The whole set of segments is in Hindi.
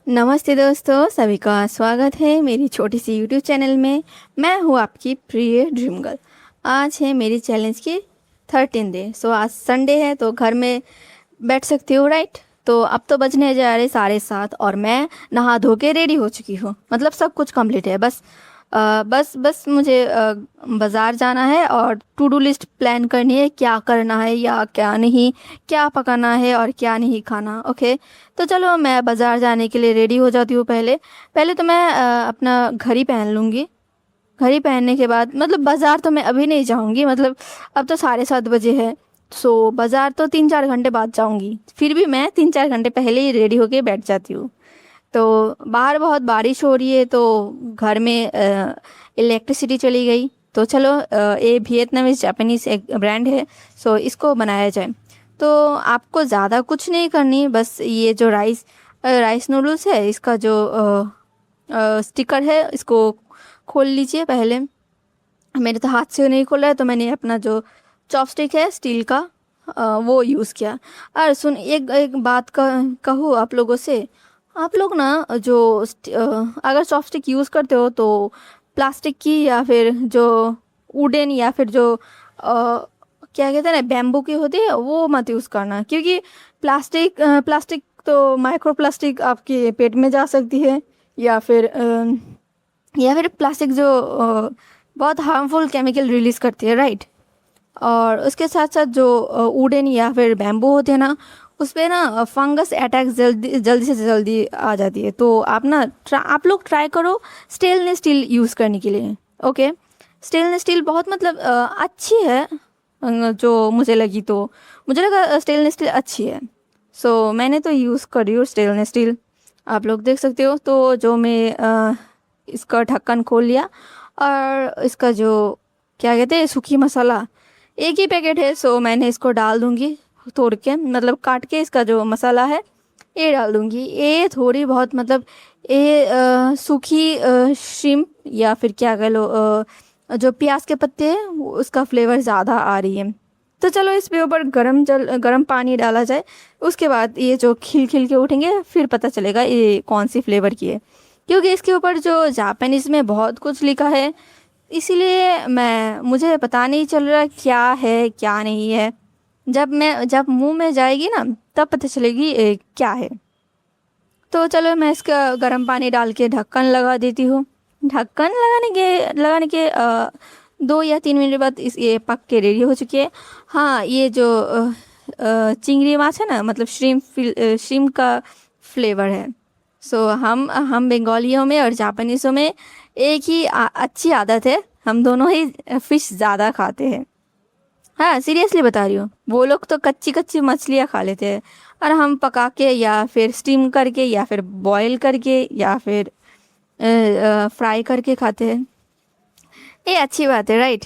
नमस्ते दोस्तों, सभी का स्वागत है मेरी छोटी सी यूट्यूब चैनल में। मैं हूँ आपकी प्रिय ड्रीम गर्ल। आज है मेरी चैलेंज की 13 डे। आज संडे है तो घर में बैठ सकती हूँ, राइट। तो अब तो बजने जा रहे 7:30 और मैं नहा धो के रेडी हो चुकी हूँ। मतलब सब कुछ कंप्लीट है। बस मुझे बाज़ार जाना है और टू डू लिस्ट प्लान करनी है, क्या करना है या क्या नहीं, क्या पकाना है और क्या नहीं खाना। ओके, तो चलो मैं बाज़ार जाने के लिए रेडी हो जाती हूँ। पहले पहले तो मैं अपना घड़ी पहन लूँगी। घड़ी पहनने के बाद मतलब बाज़ार तो मैं अभी नहीं जाऊँगी। मतलब अब तो 7:30 बजे है। बाज़ार तो 3-4 घंटे बाद जाऊँगी। फिर भी मैं 3-4 घंटे पहले ही रेडी होके बैठ जाती हूँ। तो बाहर बहुत बारिश हो रही है तो घर में इलेक्ट्रिसिटी चली गई। तो चलो ये वियतनामीज जापानीज एक ब्रांड है, इसको बनाया जाए। तो आपको ज़्यादा कुछ नहीं करनी, बस ये जो राइस नूडल्स है इसका जो स्टिकर है इसको खोल लीजिए पहले। मेरे तो हाथ से नहीं खोला है तो मैंने अपना जो चॉपस्टिक है स्टील का वो यूज़ किया। और सुन, एक एक बात कहूँ आप लोगों से। आप लोग ना अगर चॉपस्टिक यूज़ करते हो तो प्लास्टिक की या फिर जो वुडन या फिर जो क्या कहते हैं ना, बैम्बू की होती है, वो मत यूज़ करना। क्योंकि प्लास्टिक तो माइक्रो प्लास्टिक आपके पेट में जा सकती है। या फिर प्लास्टिक जो बहुत हार्मफुल केमिकल रिलीज़ करती है, राइट। और उसके साथ साथ जो वुडन या फिर बैम्बू होते हैं ना, उस पे ना फंगस अटैक जल्दी जल्दी से जल्दी आ जाती है। तो आप लोग ट्राई करो स्टेनलेस स्टील यूज़ करने के लिए। ओके, स्टेनलेस स्टील बहुत मतलब अच्छी है। जो मुझे लगा स्टेनलेस स्टील अच्छी है। मैंने तो यूज़ कर रही हूँ स्टेनलेस स्टील। आप लोग देख सकते हो। तो जो मैं इसका ढक्कन खोल लिया और इसका जो क्या कहते हैं सूखी मसाला, एक ही पैकेट है, मैंने इसको डाल दूंगी तोड़ के, मतलब काट के। इसका जो मसाला है ये डाल दूंगी। ये थोड़ी बहुत मतलब ये सूखी शिम्प या फिर क्या कह लो, जो प्याज के पत्ते हैं उसका फ्लेवर ज़्यादा आ रही है। तो चलो इस पे ऊपर गरम पानी डाला जाए। उसके बाद ये जो खिल खिल के उठेंगे फिर पता चलेगा ये कौन सी फ्लेवर की है। क्योंकि इसके ऊपर जो जापानीज़ में बहुत कुछ लिखा है, इसीलिए मुझे पता नहीं चल रहा क्या है क्या नहीं है। जब मुंह में जाएगी ना तब पता चलेगी क्या है। तो चलो मैं इसका गर्म पानी डाल के ढक्कन लगा देती हूँ। ढक्कन लगाने के 2 या 3 मिनट बाद ये पक के रेडी हो चुकी है। हाँ, ये जो चिंगड़ी माछ है ना, मतलब श्रिम्प का फ्लेवर है। हम बंगालियों में और जापानीज़ों में एक ही अच्छी आदत है, हम दोनों ही फिश ज़्यादा खाते हैं। हाँ, सीरियसली बता रही हूँ। वो लोग तो कच्ची कच्ची मछलियाँ खा लेते हैं और हम पका के या फिर स्टीम करके या फिर बॉईल करके या फिर फ्राई करके खाते हैं। ये अच्छी बात है, राइट।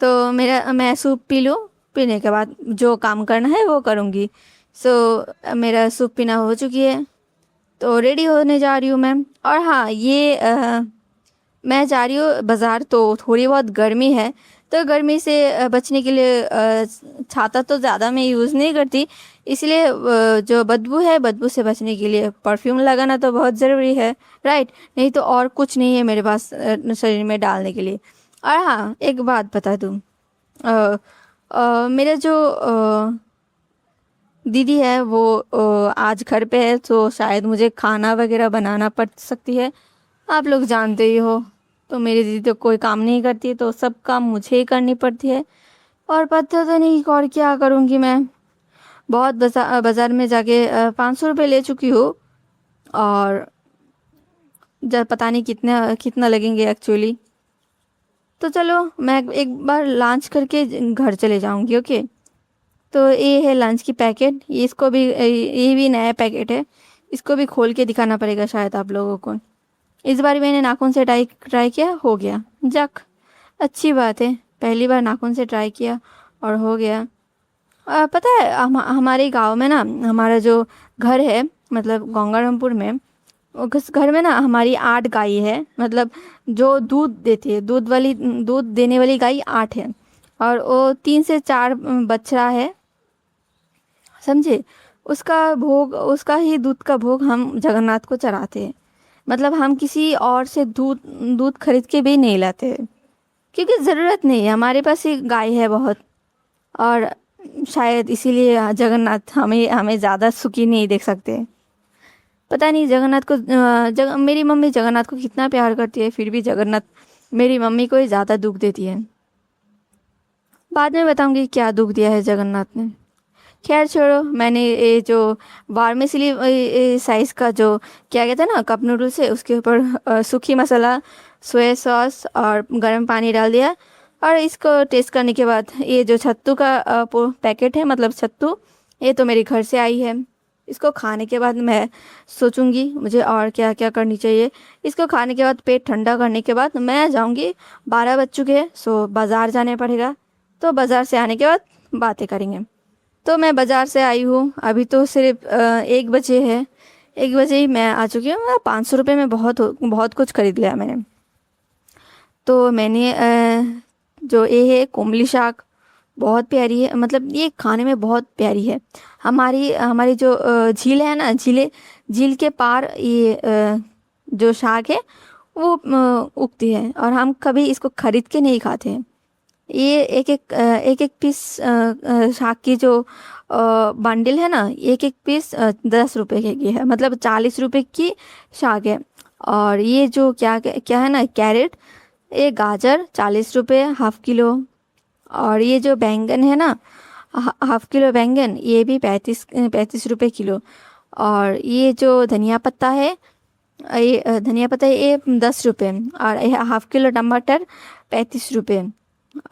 तो मैं सूप पी लूँ, पीने के बाद जो काम करना है वो करूँगी। मेरा सूप पीना हो चुकी है तो रेडी होने जा रही हूँ मैं। और हाँ, मैं जा रही हूँ बाज़ार। तो थोड़ी बहुत गर्मी है तो गर्मी से बचने के लिए छाता तो ज़्यादा मैं यूज़ नहीं करती। इसलिए जो बदबू है, बदबू से बचने के लिए परफ्यूम लगाना तो बहुत ज़रूरी है, राइट। नहीं तो और कुछ नहीं है मेरे पास शरीर में डालने के लिए। और हाँ, एक बात बता दूँ, मेरे जो दीदी है वो आज घर पे है, तो शायद मुझे खाना वगैरह बनाना पड़ सकती है। आप लोग जानते ही हो। तो मेरी दीदी तो कोई काम नहीं करती, तो सब काम मुझे ही करनी पड़ती है। और पता तो नहीं और क्या करूँगी मैं। बहुत बाज़ार में जाके 500 रुपये ले चुकी हूँ। और जब पता नहीं कितना कितना लगेंगे एक्चुअली। तो चलो मैं एक बार लंच करके घर चले जाऊँगी। ओके, तो ये है लंच की पैकेट। ये भी नया पैकेट है। इसको भी खोल के दिखाना पड़ेगा शायद आप लोगों को। इस बार मैंने नाखून से ट्राई ट्राई किया, हो गया। जक, अच्छी बात है, पहली बार नाखून से ट्राई किया और हो गया। पता है हमारे गांव में ना, हमारा जो घर है मतलब गंगारामपुर में, उस घर में ना हमारी 8 गाय है। मतलब जो दूध देती है, दूध देने वाली गाय 8 है। और वो 3 से 4 बछड़ा है, समझे। उसका ही दूध का भोग हम जगन्नाथ को चढ़ाते हैं। मतलब हम किसी और से दूध दूध खरीद के भी नहीं लाते, क्योंकि ज़रूरत नहीं है, हमारे पास ही गाय है बहुत। और शायद इसीलिए जगन्नाथ हमें हमें ज़्यादा सुखी नहीं देख सकते। पता नहीं जगन्नाथ को मेरी मम्मी जगन्नाथ को कितना प्यार करती है, फिर भी जगन्नाथ मेरी मम्मी को ही ज़्यादा दुख देती है। बाद में बताऊंगी क्या दुख दिया है जगन्नाथ ने। खैर छोड़ो, मैंने ये जो वार्मिसिली साइज़ का जो क्या कहते हैं ना कप नूडल्स है, उसके ऊपर सूखी मसाला, सोया सॉस और गर्म पानी डाल दिया। और इसको टेस्ट करने के बाद ये जो सत्तू का पैकेट है, मतलब सत्तू, ये तो मेरे घर से आई है। इसको खाने के बाद मैं सोचूंगी मुझे और क्या क्या करनी चाहिए। इसको खाने के बाद पेट ठंडा करने के बाद मैं जाऊंगी, 12 बज चुके हैं, सो बाज़ार जाने पड़ेगा। तो बाज़ार से आने के बाद बातें करेंगे। तो मैं बाज़ार से आई हूँ, अभी तो सिर्फ 1 बजे है, 1 बजे ही मैं आ चुकी हूँ। 500 रुपये में बहुत कुछ खरीद लिया मैंने। तो मैंने जो ये है कुम्बली शाक, बहुत प्यारी है, मतलब ये खाने में बहुत प्यारी है। हमारी हमारी जो झील है ना, झील के पार ये जो शाक है वो उगती है, और हम कभी इसको खरीद के नहीं खाते हैं। ये एक पीस शाक की जो बंडल है ना, एक एक पीस 10 रुपये की है, मतलब 40 रुपये की शाक है। और ये जो क्या क्या है ना, कैरेट, ये गाजर 40 रुपये हाफ किलो। और ये जो बैंगन है ना, हाफ किलो बैंगन, ये भी 35 रुपये किलो। और ये जो धनिया पत्ता है, ये 10 रुपये। और ये हाफ किलो टमाटर 35 रुपये।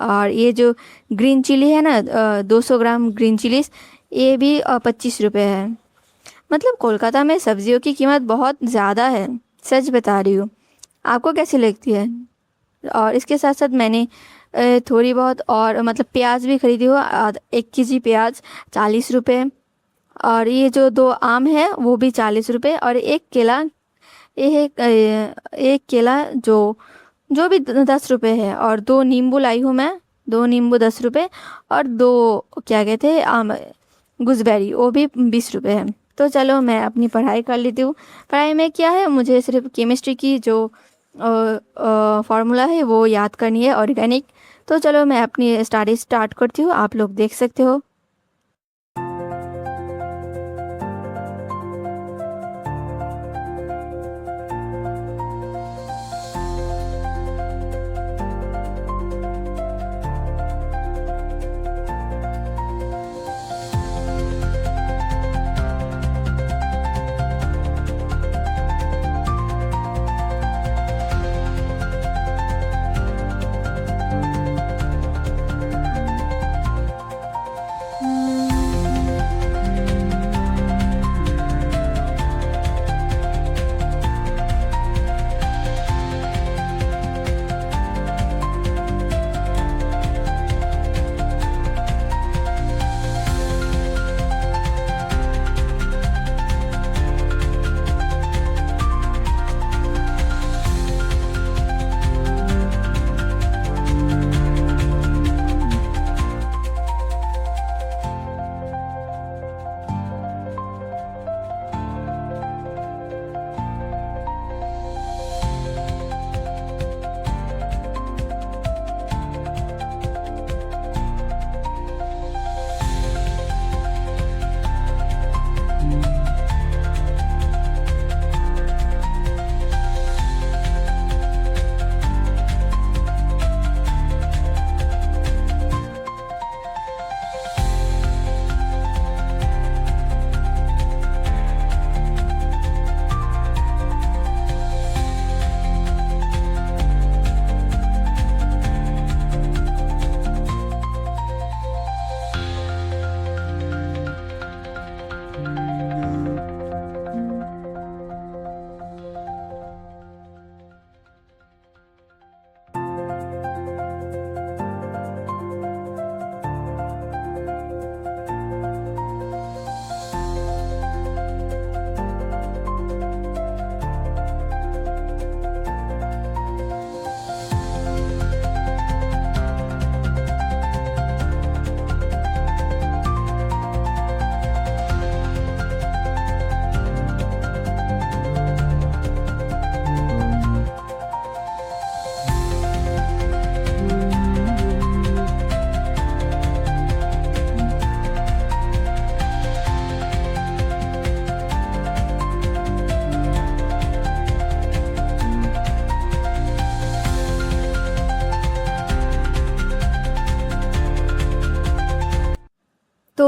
और ये जो ग्रीन चिली है ना, 200 ग्राम ग्रीन चिलीज, ये भी 25 रुपये है। मतलब कोलकाता में सब्जियों की कीमत बहुत ज़्यादा है, सच बता रही हूँ। आपको कैसी लगती है? और इसके साथ साथ मैंने थोड़ी बहुत और मतलब प्याज भी खरीदी हो, 1 केजी प्याज 40 रुपये। और ये जो 2 आम है वो भी 40 रुपये। और एक केला, एक केला जो भी 10 रुपये है। और 2 नींबू लाई हूँ मैं, 2 नींबू 10 रुपये। और 2 क्या कहते हैं आम, गुजबेरी, वो भी 20 रुपये है। तो चलो मैं अपनी पढ़ाई कर लेती हूँ। पढ़ाई में क्या है, मुझे सिर्फ केमिस्ट्री की जो फार्मूला है वो याद करनी है, ऑर्गेनिक। तो चलो मैं अपनी स्टडी स्टार्ट करती हूँ, आप लोग देख सकते हो।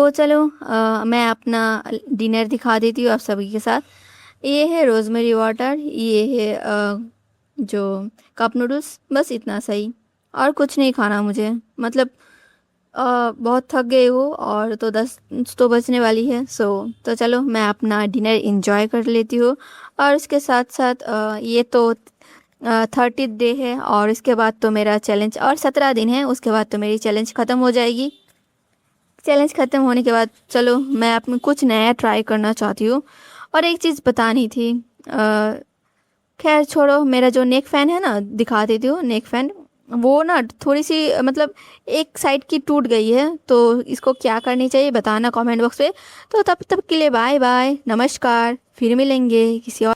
तो चलो मैं अपना डिनर दिखा देती हूँ आप सभी के साथ। ये है रोज़मेरी वाटर, ये है जो कप नूडल्स, बस इतना सही। और कुछ नहीं खाना मुझे, मतलब बहुत थक गई हूँ और तो 10 तो बजने वाली है। तो चलो मैं अपना डिनर इंजॉय कर लेती हूँ। और उसके साथ साथ ये तो 30 डे है और इसके बाद तो मेरा चैलेंज, और 17 दिन है, उसके बाद तो मेरी चैलेंज ख़त्म हो जाएगी। चैलेंज ख़त्म होने के बाद चलो मैं अपने कुछ नया ट्राई करना चाहती हूँ। और एक चीज़ बतानी थी, खैर छोड़ो, मेरा जो नेक फ़ैन है ना, दिखा देती हूँ नेक फ़ैन। वो ना थोड़ी सी मतलब एक साइड की टूट गई है, तो इसको क्या करनी चाहिए बताना कमेंट बॉक्स पे। तो तब तब के लिए बाय बाय, नमस्कार, फिर मिलेंगे किसी और